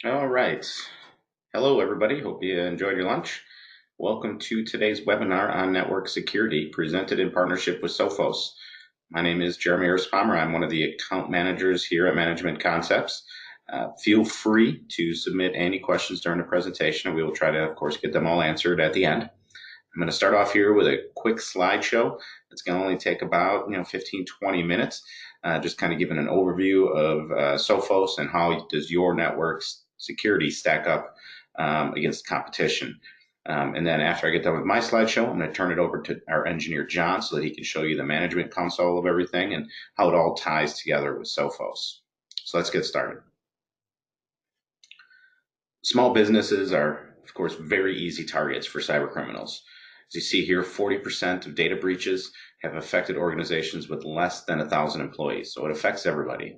All right. Hello, everybody. Hope you enjoyed your lunch. Welcome to today's webinar on network security, presented in partnership with Sophos. My name is Jeremy Erspommer. I'm one of the account managers here at Management Concepts. Feel free to submit any questions during the presentation, and we will try to, of course, get them all answered at the end. I'm going to start off here with a quick slideshow. It's going to only take about 15, 20 minutes, just kind of giving an overview of Sophos and how does your network's security stack up against competition. And then after I get done with my slideshow, I'm going to turn it over to our engineer, John, so that he can show you the management console of everything and how it all ties together with Sophos. So let's get started. Small businesses are, of course, very easy targets for cyber criminals. As you see here, 40% of data breaches have affected organizations with less than 1,000 employees, so it affects everybody.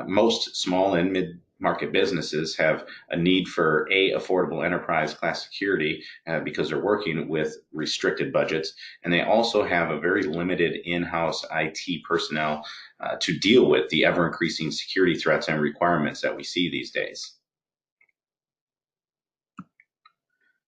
Most small and mid-market businesses have a need for affordable enterprise class security because they're working with restricted budgets, and they also have a very limited in-house IT personnel to deal with the ever-increasing security threats and requirements that we see these days.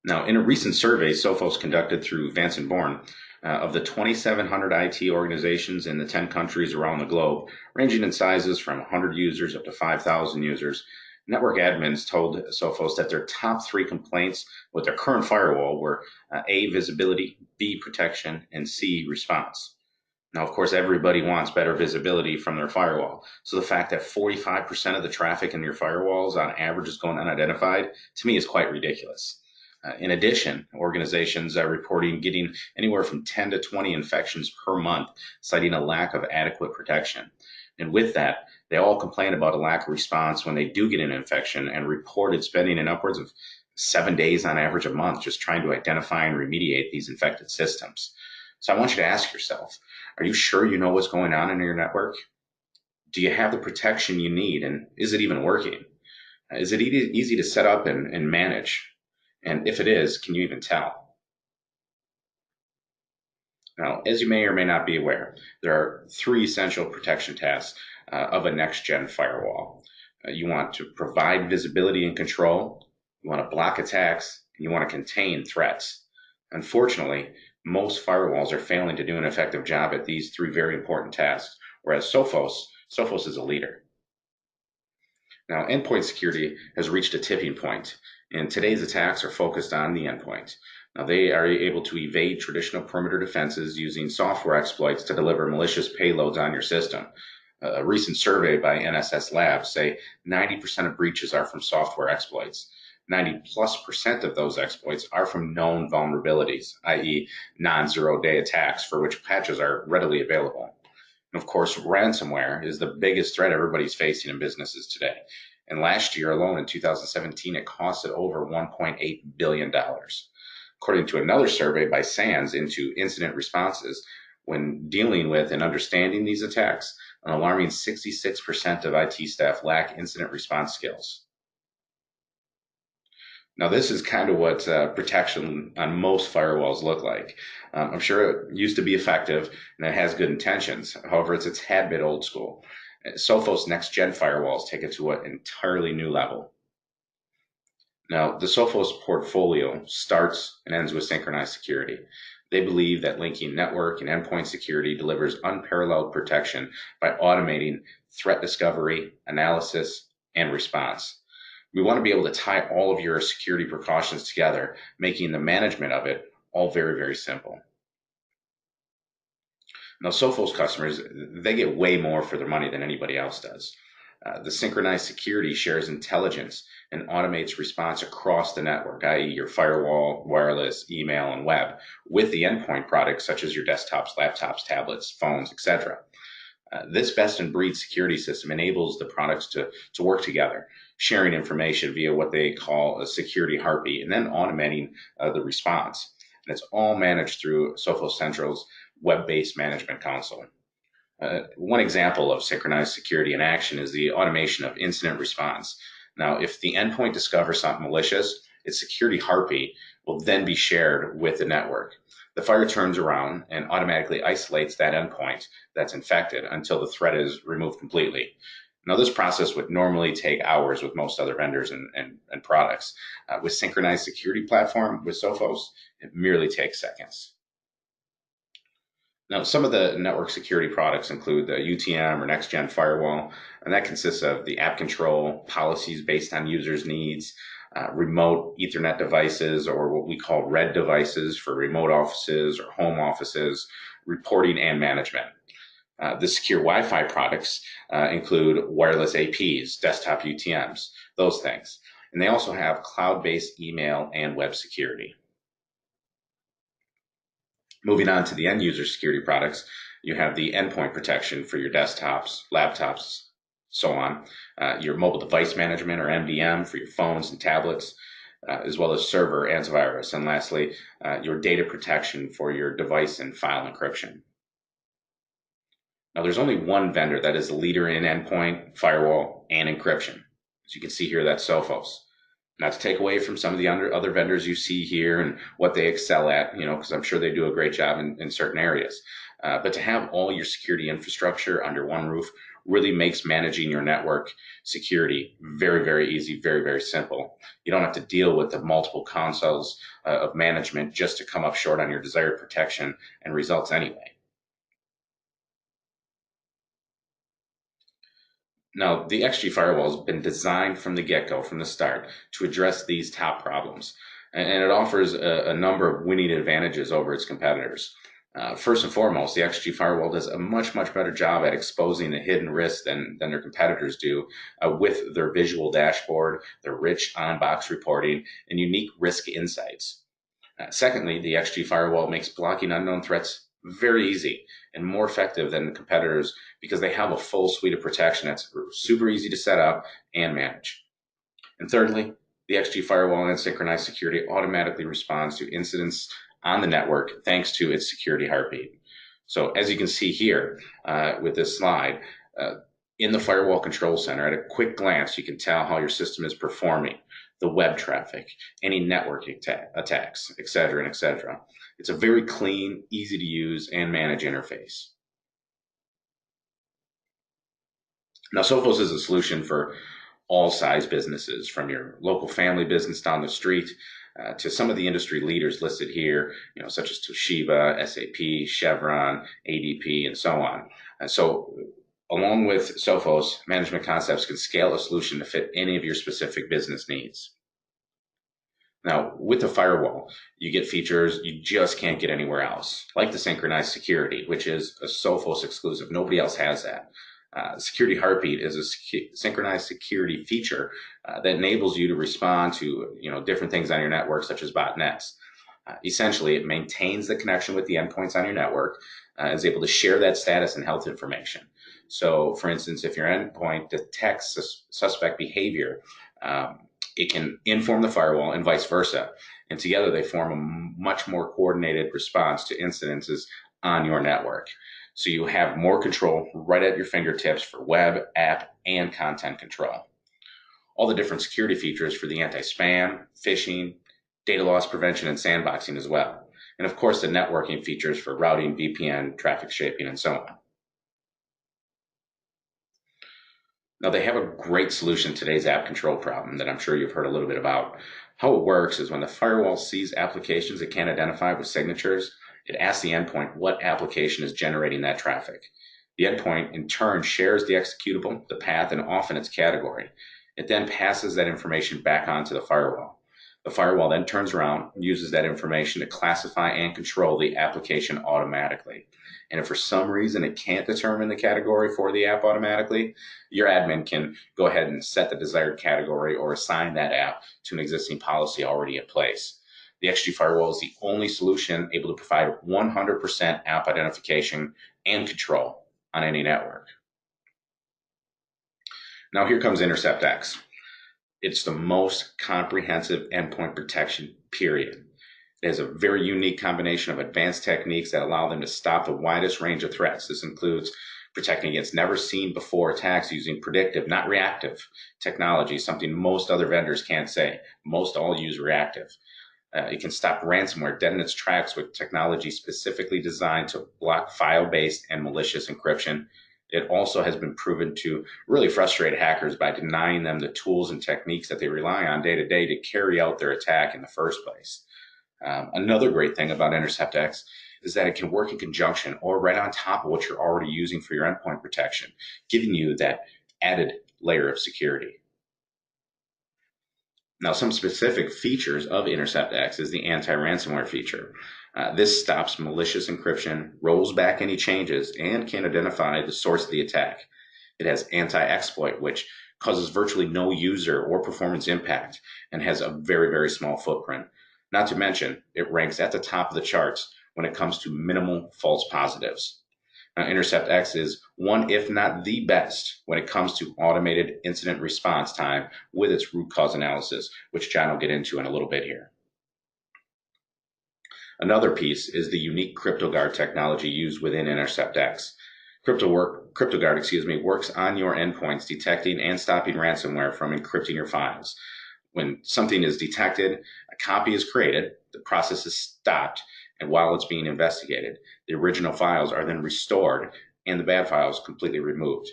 Now, in a recent survey Sophos conducted through Vance and Bourne, of the 2,700 IT organizations in the 10 countries around the globe, ranging in sizes from 100 users up to 5,000 users, network admins told Sophos that their top three complaints with their current firewall were A, visibility, B, protection, and C, response. Now, of course, everybody wants better visibility from their firewall. So the fact that 45% of the traffic in your firewalls on average is going unidentified, to me, is quite ridiculous. In addition, organizations are reporting getting anywhere from 10 to 20 infections per month, citing a lack of adequate protection. And with that, they all complain about a lack of response when they do get an infection and reported spending in upwards of 7 days on average a month just trying to identify and remediate these infected systems. So I want you to ask yourself, are you sure you know what's going on in your network? Do you have the protection you need, and is it even working? Is it easy to set up and manage? And if it is, can you even tell? Now, as you may or may not be aware, there are three essential protection tasks of a next-gen firewall. You want to provide visibility and control, you want to block attacks, and you want to contain threats. Unfortunately, most firewalls are failing to do an effective job at these three very important tasks, whereas Sophos is a leader. Now, endpoint security has reached a tipping point, and today's attacks are focused on the endpoint. Now, they are able to evade traditional perimeter defenses using software exploits to deliver malicious payloads on your system. A recent survey by NSS Labs say 90% of breaches are from software exploits. 90+% of those exploits are from known vulnerabilities, i.e. non-zero-day attacks for which patches are readily available. And of course, ransomware is the biggest threat everybody's facing in businesses today. And last year alone, in 2017, it costed over $1.8 billion. According to another survey by SANS into incident responses, when dealing with and understanding these attacks, an alarming 66% of IT staff lack incident response skills. Now, this is kind of what protection on most firewalls look like. I'm sure it used to be effective and it has good intentions. However, it's a tad bit old school. Sophos next-gen firewalls take it to an entirely new level. Now, the Sophos portfolio starts and ends with Synchronized Security. They believe that linking network and endpoint security delivers unparalleled protection by automating threat discovery, analysis, and response. We want to be able to tie all of your security precautions together, making the management of it all very, very simple. Now, Sophos customers, they get way more for their money than anybody else does. The synchronized security shares intelligence and automates response across the network, i.e. your firewall, wireless, email, and web, with the endpoint products such as your desktops, laptops, tablets, phones, etc. This best-in-breed security system enables the products to work together, sharing information via what they call a security heartbeat, and then automating the response. And it's all managed through Sophos Central's web-based management console. One example of synchronized security in action is the automation of incident response. Now, if the endpoint discovers something malicious, its security heartbeat will then be shared with the network. The fire turns around and automatically isolates that endpoint that's infected until the threat is removed completely. Now, this process would normally take hours with most other vendors and products. With Synchronized Security Platform with Sophos, it merely takes seconds. Now, some of the network security products include the UTM or Next Gen Firewall, and that consists of the app control, policies based on users' needs, remote Ethernet devices, or what we call RED devices for remote offices or home offices, reporting and management. The secure Wi-Fi products include wireless APs, desktop UTMs, those things. And they also have cloud-based email and web security. Moving on to the end user security products, you have the Endpoint Protection for your desktops, laptops, so on, your mobile device management or MDM for your phones and tablets, as well as server antivirus, and lastly, your data protection for your device and file encryption. Now, there's only one vendor that is a leader in endpoint, firewall, and encryption. As you can see here, that's Sophos. Not to take away from some of the other vendors you see here and what they excel at, because I'm sure they do a great job in certain areas. But to have all your security infrastructure under one roof really makes managing your network security very, very easy, very, very simple. You don't have to deal with the multiple consoles of management just to come up short on your desired protection and results anyway. Now, the XG firewall has been designed from the get-go, from the start, to address these top problems. And it offers a number of winning advantages over its competitors. First and foremost, the XG firewall does a much, much better job at exposing the hidden risks than their competitors do with their visual dashboard, their rich on-box reporting, and unique risk insights. Secondly, the XG firewall makes blocking unknown threats very easy and more effective than the competitors because they have a full suite of protection that's super easy to set up and manage. And thirdly, the XG firewall and synchronized security automatically responds to incidents on the network thanks to its security heartbeat. So as you can see here with this slide, in the firewall control center, at a quick glance, you can tell how your system is performing, the web traffic, any network attacks, et cetera, and et cetera. It's a very clean, easy to use and manage interface. Now, Sophos is a solution for all size businesses, from your local family business down the street to some of the industry leaders listed here, such as Toshiba, SAP, Chevron, ADP, and so on. So along with Sophos, Management Concepts can scale a solution to fit any of your specific business needs. Now, with the firewall, you get features you just can't get anywhere else, like the Synchronized Security, which is a Sophos exclusive. Nobody else has that. Security Heartbeat is a synchronized security feature that enables you to respond to different things on your network, such as botnets. Essentially, it maintains the connection with the endpoints on your network, is able to share that status and health information. So, for instance, if your endpoint detects suspect behavior, it can inform the firewall and vice versa. And together they form a much more coordinated response to incidences on your network. So you have more control right at your fingertips for web, app, and content control. All the different security features for the anti-spam, phishing, data loss prevention, and sandboxing as well. And of course, the networking features for routing, VPN, traffic shaping, and so on. Now, they have a great solution to today's app control problem that I'm sure you've heard a little bit about. How it works is when the firewall sees applications it can't identify with signatures, it asks the endpoint what application is generating that traffic. The endpoint, in turn, shares the executable, the path, and often its category. It then passes that information back onto the firewall. The firewall then turns around and uses that information to classify and control the application automatically. And if for some reason it can't determine the category for the app automatically, your admin can go ahead and set the desired category or assign that app to an existing policy already in place. The XG Firewall is the only solution able to provide 100% app identification and control on any network. Now here comes Intercept X. It's the most comprehensive endpoint protection, period. It has a very unique combination of advanced techniques that allow them to stop the widest range of threats. This includes protecting against never seen before attacks using predictive, not reactive technology, something most other vendors can't say. Most all use reactive. It can stop ransomware dead in its tracks with technology specifically designed to block file-based and malicious encryption. It also has been proven to really frustrate hackers by denying them the tools and techniques that they rely on day to day to carry out their attack in the first place. Another great thing about Intercept X is that it can work in conjunction or right on top of what you're already using for your endpoint protection, giving you that added layer of security. Now, some specific features of Intercept X is the anti-ransomware feature. This stops malicious encryption, rolls back any changes, and can identify the source of the attack. It has anti-exploit, which causes virtually no user or performance impact and has a very, very small footprint. Not to mention, it ranks at the top of the charts when it comes to minimal false positives. Now, Intercept X is one, if not the best, when it comes to automated incident response time with its root cause analysis, which John will get into in a little bit here. Another piece is the unique CryptoGuard technology used within Intercept X. CryptoGuard, works on your endpoints, detecting and stopping ransomware from encrypting your files. When something is detected, a copy is created, the process is stopped, and while it's being investigated, the original files are then restored and the bad files completely removed.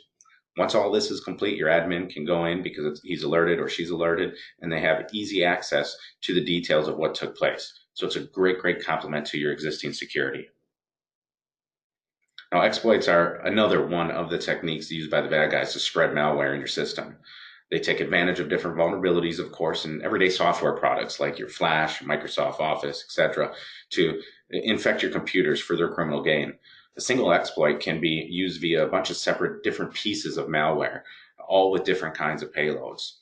Once all this is complete, your admin can go in because he's alerted or she's alerted, and they have easy access to the details of what took place. So it's a great, great complement to your existing security. Now, exploits are another one of the techniques used by the bad guys to spread malware in your system. They take advantage of different vulnerabilities, of course, in everyday software products like your Flash, Microsoft Office, etc., to infect your computers for their criminal gain. A single exploit can be used via a bunch of separate different pieces of malware, all with different kinds of payloads.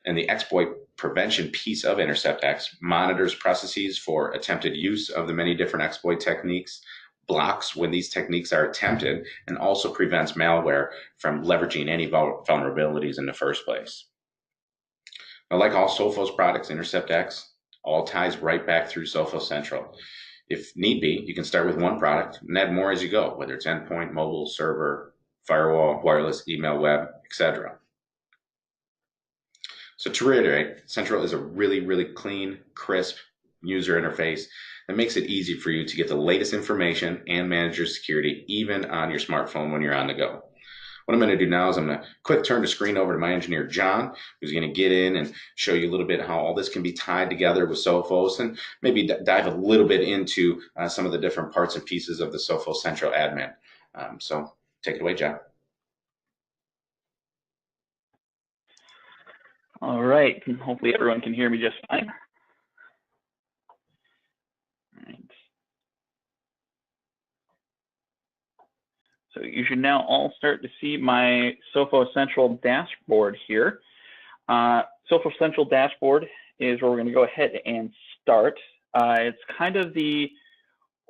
And the exploit prevention piece of Intercept X monitors processes for attempted use of the many different exploit techniques, blocks when these techniques are attempted, and also prevents malware from leveraging any vulnerabilities in the first place. Now, like all Sophos products, Intercept X all ties right back through Sophos Central. If need be, you can start with one product and add more as you go, whether it's endpoint, mobile, server, firewall, wireless, email, web, etc. So to reiterate, Central is a really, really clean, crisp user interface that makes it easy for you to get the latest information and manage your security, even on your smartphone when you're on the go. What I'm going to do now is I'm going to quick turn the screen over to my engineer, John, who's going to get in and show you a little bit how all this can be tied together with Sophos, and maybe dive a little bit into some of the different parts and pieces of the Sophos Central admin. So take it away, John. All right, hopefully everyone can hear me just fine. All right. So you should now all start to see my Sophos Central dashboard here. Sophos Central dashboard is where we're going to go ahead and start. It's kind of the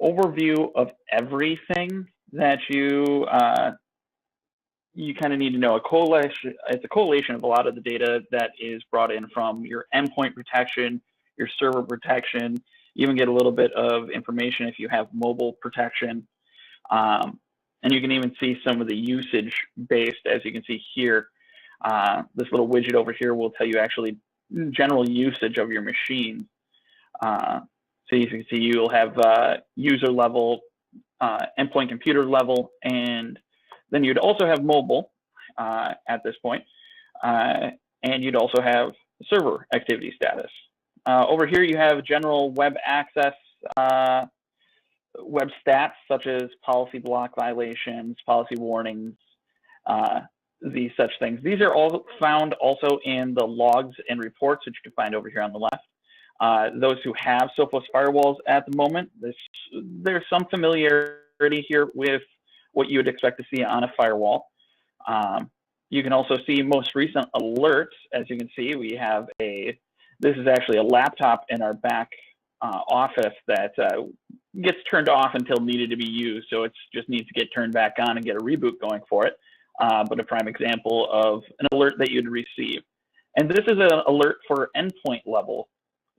overview of everything that you kind of need to know. It's a collation of a lot of the data that is brought in from your endpoint protection, your server protection. You even get a little bit of information if you have mobile protection. And you can even see some of the usage based, as you can see here. This little widget over here will tell you actually general usage of your machine. So you can see you'll have user level, endpoint computer level, and then you'd also have mobile at this point. And you'd also have server activity status. Over here you have general web access, web stats such as policy block violations, policy warnings, these such things. These are all found also in the logs and reports, which you can find over here on the left. Those who have Sophos firewalls at the moment, there's some familiarity here with what you would expect to see on a firewall. You can also see most recent alerts. As you can see, we have this is actually a laptop in our back office that gets turned off until needed to be used. So it just needs to get turned back on and get a reboot going for it. But a prime example of an alert that you'd receive. And this is an alert for endpoint level.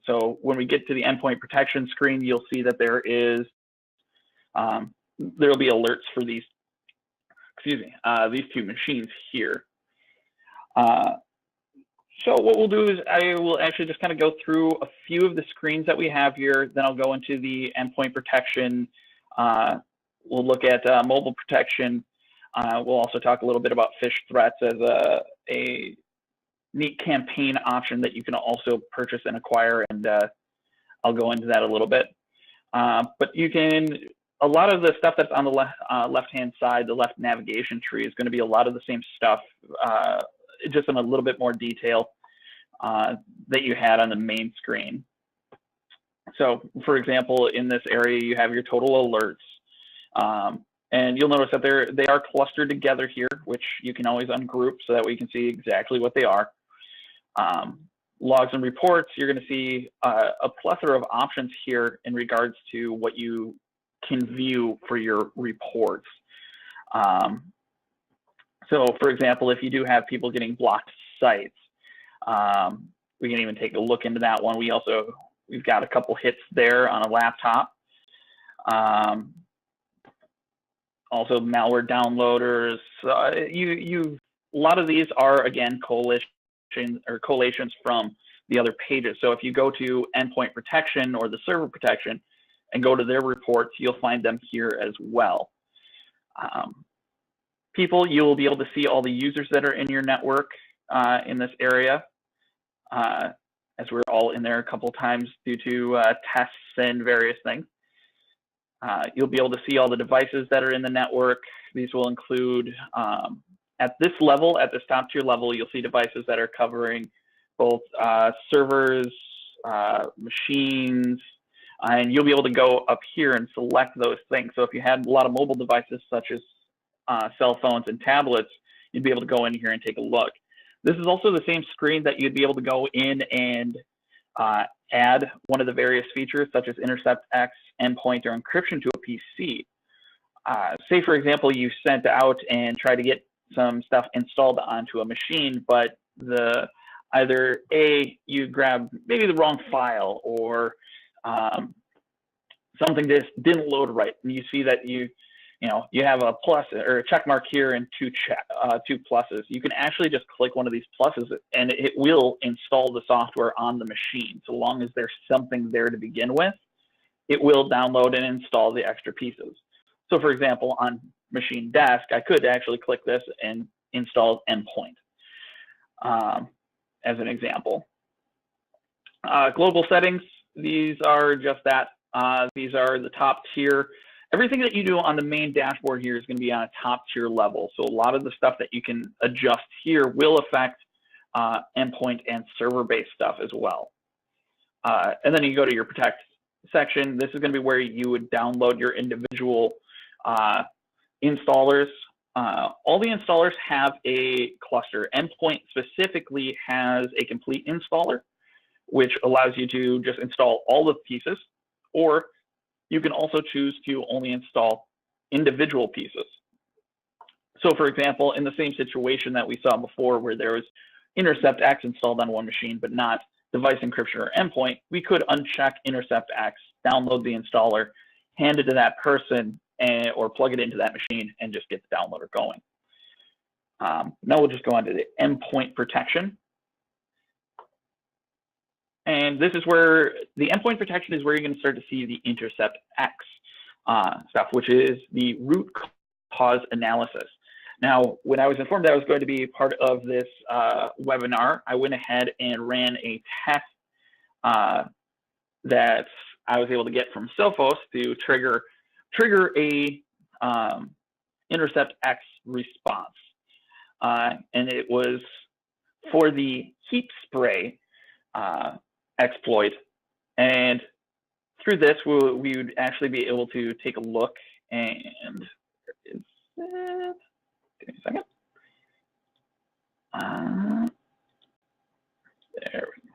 So when we get to the endpoint protection screen, you'll see that there will be alerts for these two machines here. So what we'll do is I will actually just kind of go through a few of the screens that we have here. Then I'll go into the endpoint protection. We'll look at mobile protection. We'll also talk a little bit about phish threats as a neat campaign option that you can also purchase and acquire, and I'll go into that a little bit. But you can, a lot of the stuff that's on the left-hand side, the left navigation tree, is going to be a lot of the same stuff, just in a little bit more detail that you had on the main screen. So, for example, in this area, you have your total alerts. And you'll notice that they are clustered together here, which you can always ungroup so that we can see exactly what they are. Logs and reports, you're going to see a plethora of options here in regards to what you can view for your reports. So, for example, if you do have people getting blocked sites, we can even take a look into that one. We've got a couple hits there on a laptop. Also, malware downloaders. A lot of these are, again, collations from the other pages. So if you go to Endpoint Protection or the Server Protection and go to their reports, you'll find them here as well. You will be able to see all the users that are in your network in this area, as we're all in there a couple times due to tests and various things. You'll be able to see all the devices that are in the network. These will include, at this level, at this top tier level, you'll see devices that are covering both servers, machines, and you'll be able to go up here and select those things. So if you had a lot of mobile devices such as cell phones and tablets, you'd be able to go in here and take a look. This is also the same screen that you'd be able to go in and add one of the various features such as Intercept X, Endpoint, or encryption to a PC. Say, for example, you sent out and tried to get some stuff installed onto a machine, but either A, you grabbed maybe the wrong file, or something just didn't load right, and you see that you have a plus or a check mark here and two pluses. You can actually just click one of these pluses and it will install the software on the machine. So long as there's something there to begin with, it will download and install the extra pieces. So for example, on machine desk, I could actually click this and install Endpoint as an example. Global settings, these are just that. These are the top tier. Everything that you do on the main dashboard here is going to be on a top tier level. So a lot of the stuff that you can adjust here will affect endpoint and server-based stuff as well. And then you go to your protect section. This is going to be where you would download your individual installers. All the installers have a cluster. Endpoint specifically has a complete installer, which allows you to just install all the pieces, or you can also choose to only install individual pieces. So for example, in the same situation that we saw before where there was Intercept X installed on one machine, but not device encryption or endpoint, we could uncheck Intercept X, download the installer, hand it to that person, or plug it into that machine and just get the downloader going. Now we'll just go on to the Endpoint Protection. And this is where the Endpoint Protection is where you're going to start to see the Intercept X stuff, which is the root cause analysis. Now, when I was informed that I was going to be part of this webinar, I went ahead and ran a test that I was able to get from Sophos to trigger a Intercept X response. And it was for the heat spray exploit, and through this we would actually be able to take a look, and give me a second. There we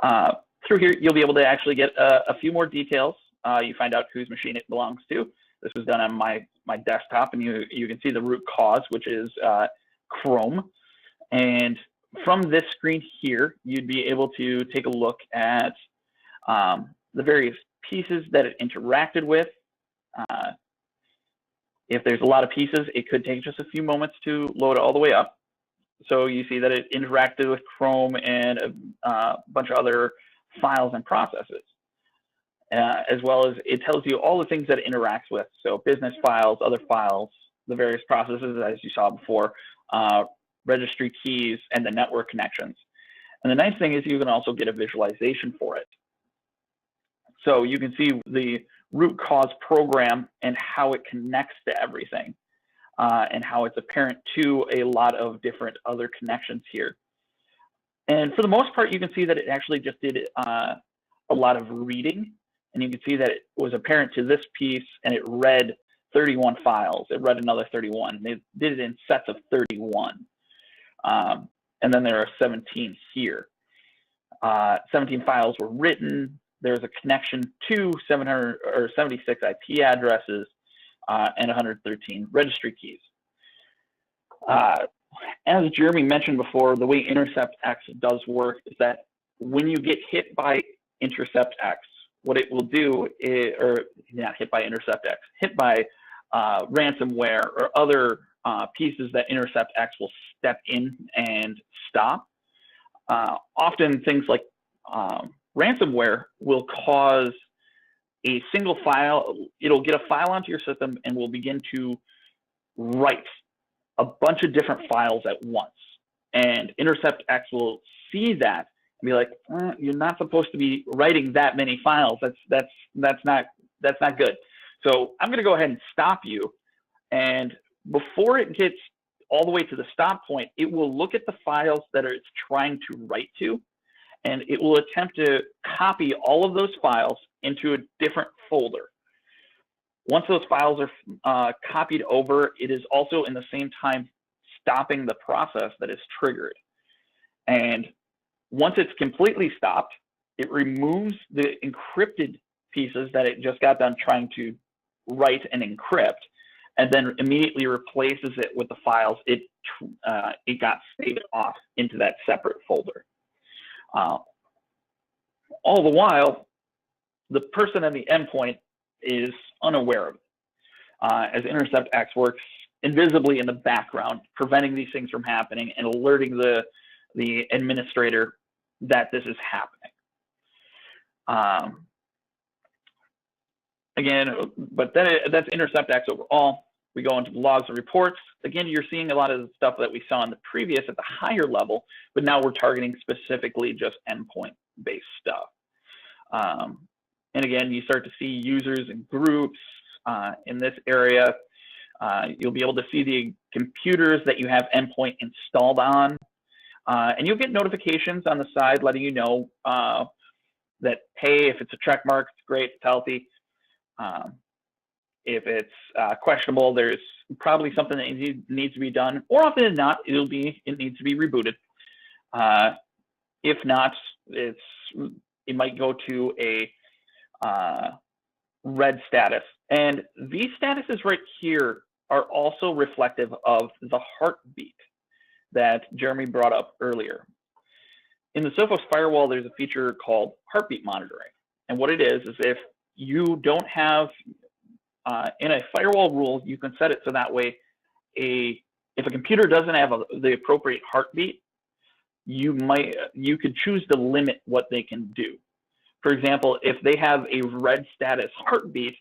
go. Through here you'll be able to actually get a few more details. You find out whose machine it belongs to. This was done on my desktop, and you can see the root cause, which is Chrome. And from this screen here, you'd be able to take a look at the various pieces that it interacted with. If there's a lot of pieces, it could take just a few moments to load all the way up. So you see that it interacted with Chrome and a bunch of other files and processes. As well as it tells you all the things that it interacts with. So business files, other files, the various processes, as you saw before, registry keys, and the network connections. And the nice thing is you can also get a visualization for it. So you can see the root cause program and how it connects to everything, and how it's apparent to a lot of different other connections here. And for the most part, you can see that it actually just did a lot of reading, and you can see that it was apparent to this piece, and it read 31 files. It read another 31. They did it in sets of 31. And then there are 17 here. 17 files were written. There's a connection to 76 IP addresses and 113 registry keys. As Jeremy mentioned before, the way Intercept X does work is that when you get hit by Intercept X, what it will do is, or not hit by Intercept X, hit by ransomware or other pieces that Intercept X will step in and stop. Often things like ransomware will cause a single file. It'll get a file onto your system and will begin to write a bunch of different files at once. And Intercept X will see that and be like, "You're not supposed to be writing that many files. That's not good. So I'm going to go ahead and stop you." And before it gets all the way to the stop point, it will look at the files that it's trying to write to, and it will attempt to copy all of those files into a different folder. Once those files are copied over, it is also in the same time stopping the process that is triggered. And once it's completely stopped, it removes the encrypted pieces that it just got done trying to write and encrypt, and then immediately replaces it with the files it got saved off into that separate folder. All the while, the person at the endpoint is unaware of it, as Intercept X works invisibly in the background, preventing these things from happening and alerting the administrator that this is happening. Again, but that's Intercept X overall. We go into the logs and reports. Again, you're seeing a lot of the stuff that we saw in the previous at the higher level, but now we're targeting specifically just endpoint-based stuff. And again, you start to see users and groups in this area. You'll be able to see the computers that you have endpoint installed on. And you'll get notifications on the side letting you know that, hey, if it's a check mark, it's great, it's healthy. If it's questionable, there's probably something that needs to be done, or often than not, it needs to be rebooted. If not, it might go to a red status. And these statuses right here are also reflective of the heartbeat that Jeremy brought up earlier. In the Sophos firewall, there's a feature called heartbeat monitoring. And what it is if you don't have, in a firewall rule, you can set it so that way if a computer doesn't have the appropriate heartbeat, you could choose to limit what they can do. For example, if they have a red status heartbeat,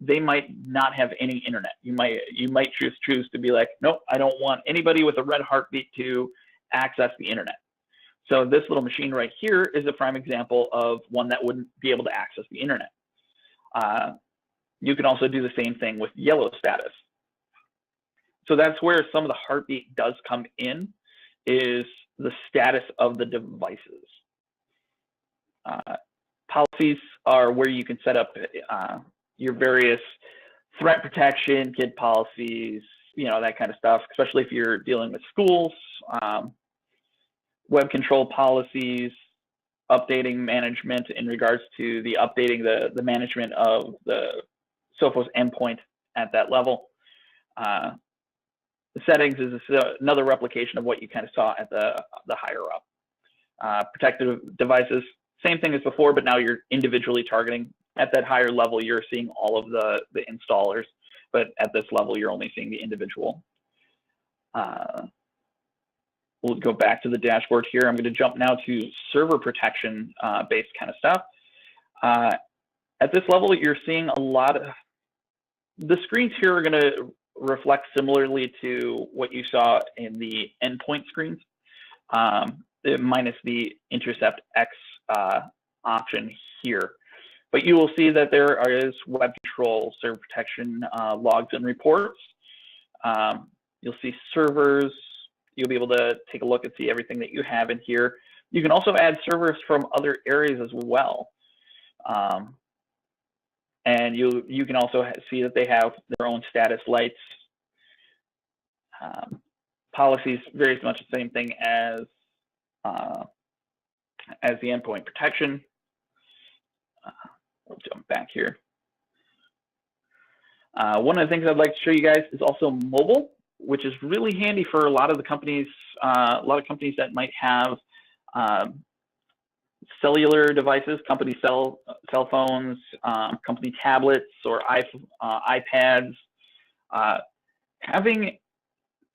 they might not have any internet. You might choose to be like, nope, I don't want anybody with a red heartbeat to access the internet. So this little machine right here is a prime example of one that wouldn't be able to access the internet. You can also do the same thing with yellow status. So that's where some of the heartbeat does come in, is the status of the devices. Policies are where you can set up your various threat protection, kid policies, that kind of stuff, especially if you're dealing with schools, web control policies, updating management in regards to the updating the management of the Sophos endpoint at that level. The settings is another replication of what you kind of saw at the higher up. Protective devices, same thing as before, but now you're individually targeting. At that higher level, you're seeing all of the installers, but at this level, you're only seeing the individual. We'll go back to the dashboard here. I'm going to jump now to server protection based kind of stuff. At this level, you're seeing a lot of the screens here are going to reflects similarly to what you saw in the endpoint screens, minus the Intercept X option here. But you will see that there is web control, server protection, logs and reports. You'll see servers. You'll be able to take a look and see everything that you have in here. You can also add servers from other areas as well. And you can also see that they have their own status lights. Policies, very much the same thing as the endpoint protection. We'll jump back here. One of the things I'd like to show you guys is also mobile, which is really handy for a lot of the companies, that might have cellular devices, company cell phones, company tablets, or iPads. Having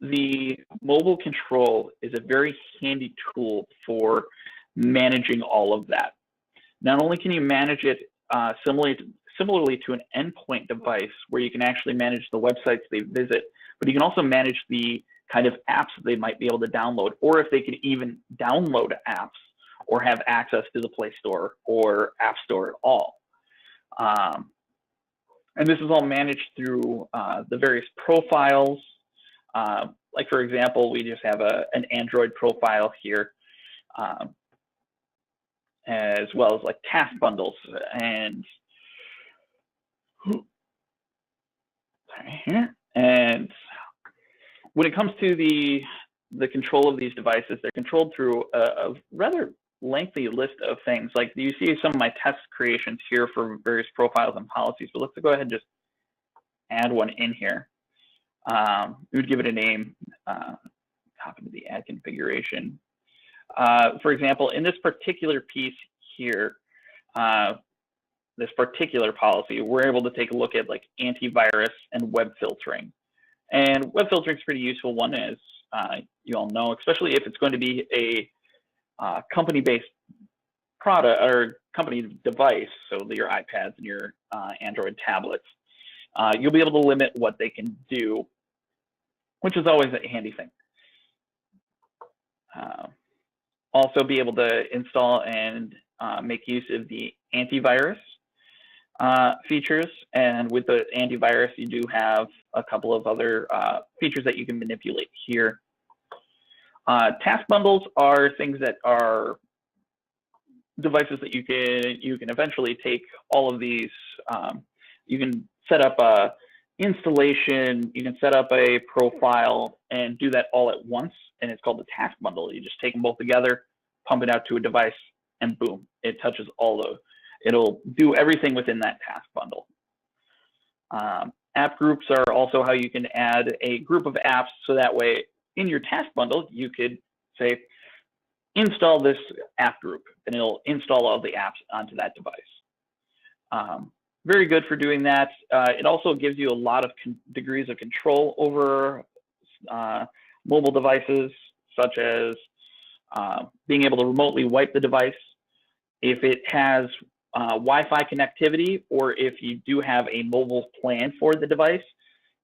the mobile control is a very handy tool for managing all of that. Not only can you manage it similarly to an endpoint device where you can actually manage the websites they visit, but you can also manage the kind of apps that they might be able to download, or if they could even download apps or have access to the Play Store or App Store at all. And this is all managed through the various profiles. Like for example, we just have an Android profile here, as well as like task bundles. And and when it comes to the control of these devices, they're controlled through a rather lengthy list of things. Like you see some of my test creations here for various profiles and policies, but let's go ahead and just add one in here. We would give it a name, hop into the add configuration. For example, in this particular piece here, this particular policy, we're able to take a look at like antivirus and web filtering. And web filtering is a pretty useful one, as you all know, especially if it's going to be a company-based product or company device, so your iPads and your Android tablets. You'll be able to limit what they can do, which is always a handy thing. Also be able to install and make use of the antivirus features. And with the antivirus, you do have a couple of other features that you can manipulate here. Task bundles are things that are devices that you can eventually take all of these. You can set up a installation, you can set up a profile and do that all at once, and it's called the task bundle. You just take them both together, pump it out to a device, and boom, it touches all those. It'll do everything within that task bundle. App groups are also how you can add a group of apps, so that way in your task bundle you could say install this app group, and it'll install all the apps onto that device. Very good for doing that. It also gives you a lot of degrees of control over mobile devices, such as being able to remotely wipe the device. If it has Wi-Fi connectivity, or if you do have a mobile plan for the device,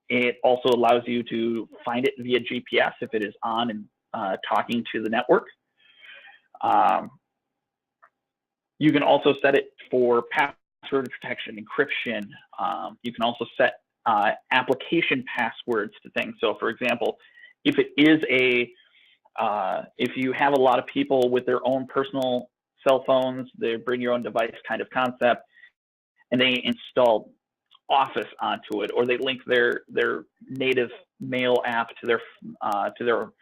it also allows you to find it via GPS if it is on and talking to the network. You can also set it for password protection, encryption. You can also set application passwords to things. So for example, if it is if you have a lot of people with their own personal cell phones, they bring your own device kind of concept, and they install Office onto it, or they link their native mail app to their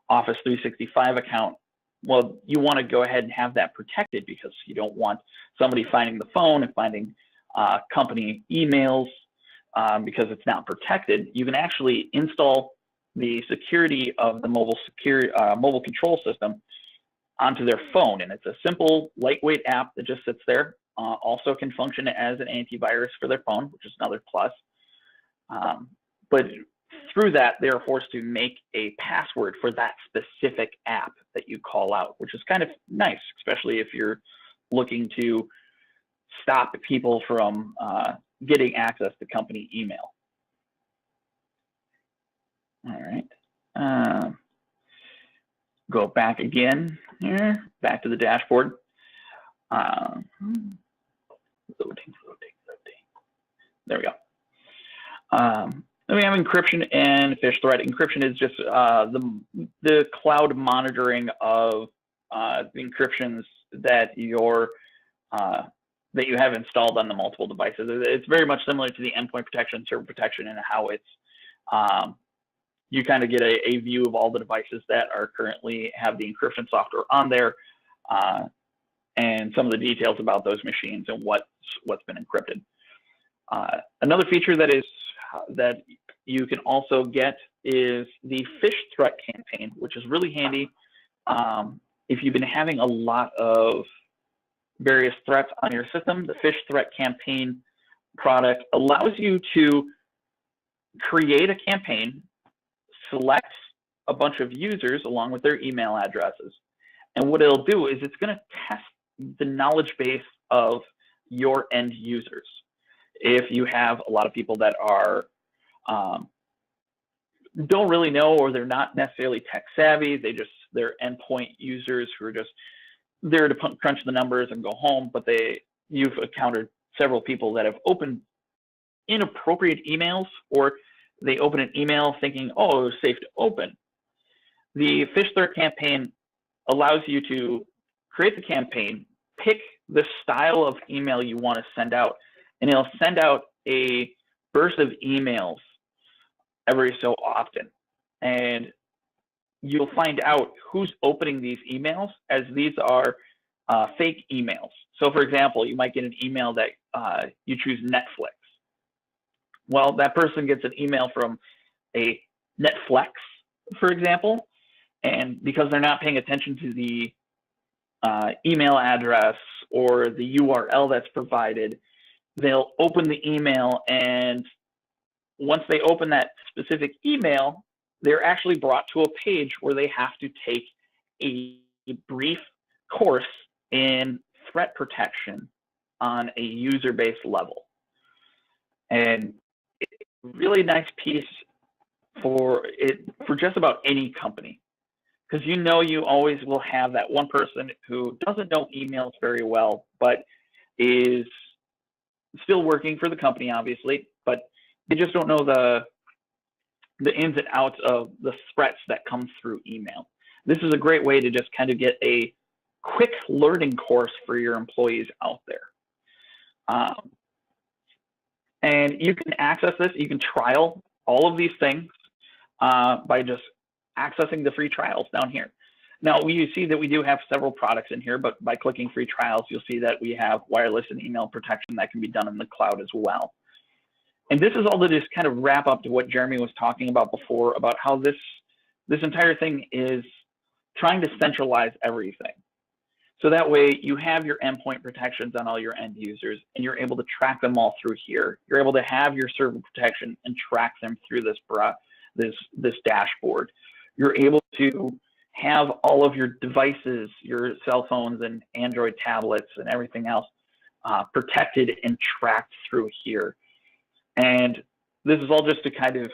Office 365 account. Well, you want to go ahead and have that protected, because you don't want somebody finding the phone and finding company emails because it's not protected. You can actually install the security of the mobile control system onto their phone, and it's a simple, lightweight app that just sits there. Also can function as an antivirus for their phone, which is another plus. But through that, they are forced to make a password for that specific app that you call out, which is kind of nice, especially if you're looking to stop people from getting access to company email. All right. Go back again here, back to the dashboard. Loading. There we go. Then we have encryption and phish threat. Encryption is just the cloud monitoring of the encryptions that you have installed on the multiple devices. It's very much similar to the endpoint protection, server protection, and how it's you kind of get a view of all the devices that are currently have the encryption software on there, and some of the details about those machines and what's been encrypted. Another feature that you can also get is the phish threat campaign, which is really handy if you've been having a lot of various threats on your system. The phish threat campaign product allows you to create a campaign, select a bunch of users along with their email addresses, and what it'll do is it's going to test the knowledge base of your end users. If you have a lot of people that are don't really know, or they're not necessarily tech savvy, they're endpoint users who are just there to crunch the numbers and go home, but you've encountered several people that have opened inappropriate emails, or they open an email thinking, oh, it was safe to open. The phish threat campaign allows you to create the campaign, pick the style of email you want to send out, and it'll send out a burst of emails every so often. And you'll find out who's opening these emails, as these are fake emails. So for example, you might get an email that you choose Netflix. Well, that person gets an email from a Netflix, for example, and because they're not paying attention to the email address or the URL that's provided, they'll open the email, and once they open that specific email, they're actually brought to a page where they have to take a brief course in threat protection on a user-based level. And it's a really nice piece for just about any company, because you always will have that one person who doesn't know emails very well, but is still working for the company, obviously, but they just don't know the ins and outs of the threats that come through email. This is a great way to just kind of get a quick learning course for your employees out there. And you can access this. You can trial all of these things by just accessing the free trials down here. Now, you see that we do have several products in here, but by clicking free trials, you'll see that we have wireless and email protection that can be done in the cloud as well. And this is all to just kind of wrap up to what Jeremy was talking about before, about how this entire thing is trying to centralize everything. So that way you have your endpoint protections on all your end users, and you're able to track them all through here. You're able to have your server protection and track them through this dashboard. You're able to have all of your devices, your cell phones and Android tablets and everything else protected and tracked through here. And this is all just to kind of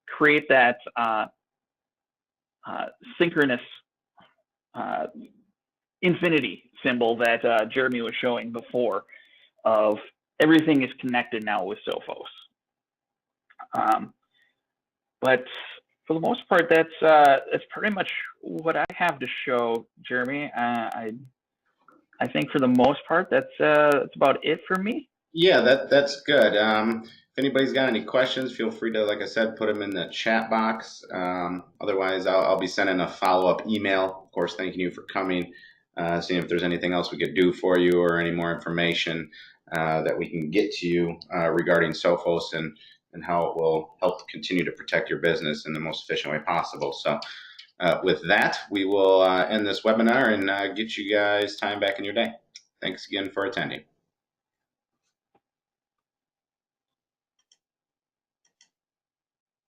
create that synchronous infinity symbol that Jeremy was showing before, of everything is connected now with Sophos. But for the most part, that's pretty much what I have to show, Jeremy. I think for the most part, that's about it for me. Yeah, that's good. If anybody's got any questions, feel free to, like I said, put them in the chat box. Otherwise, I'll be sending a follow-up email, of course, thanking you for coming, seeing if there's anything else we could do for you or any more information that we can get to you regarding Sophos and how it will help continue to protect your business in the most efficient way possible. So with that, we will end this webinar and get you guys time back in your day. Thanks again for attending.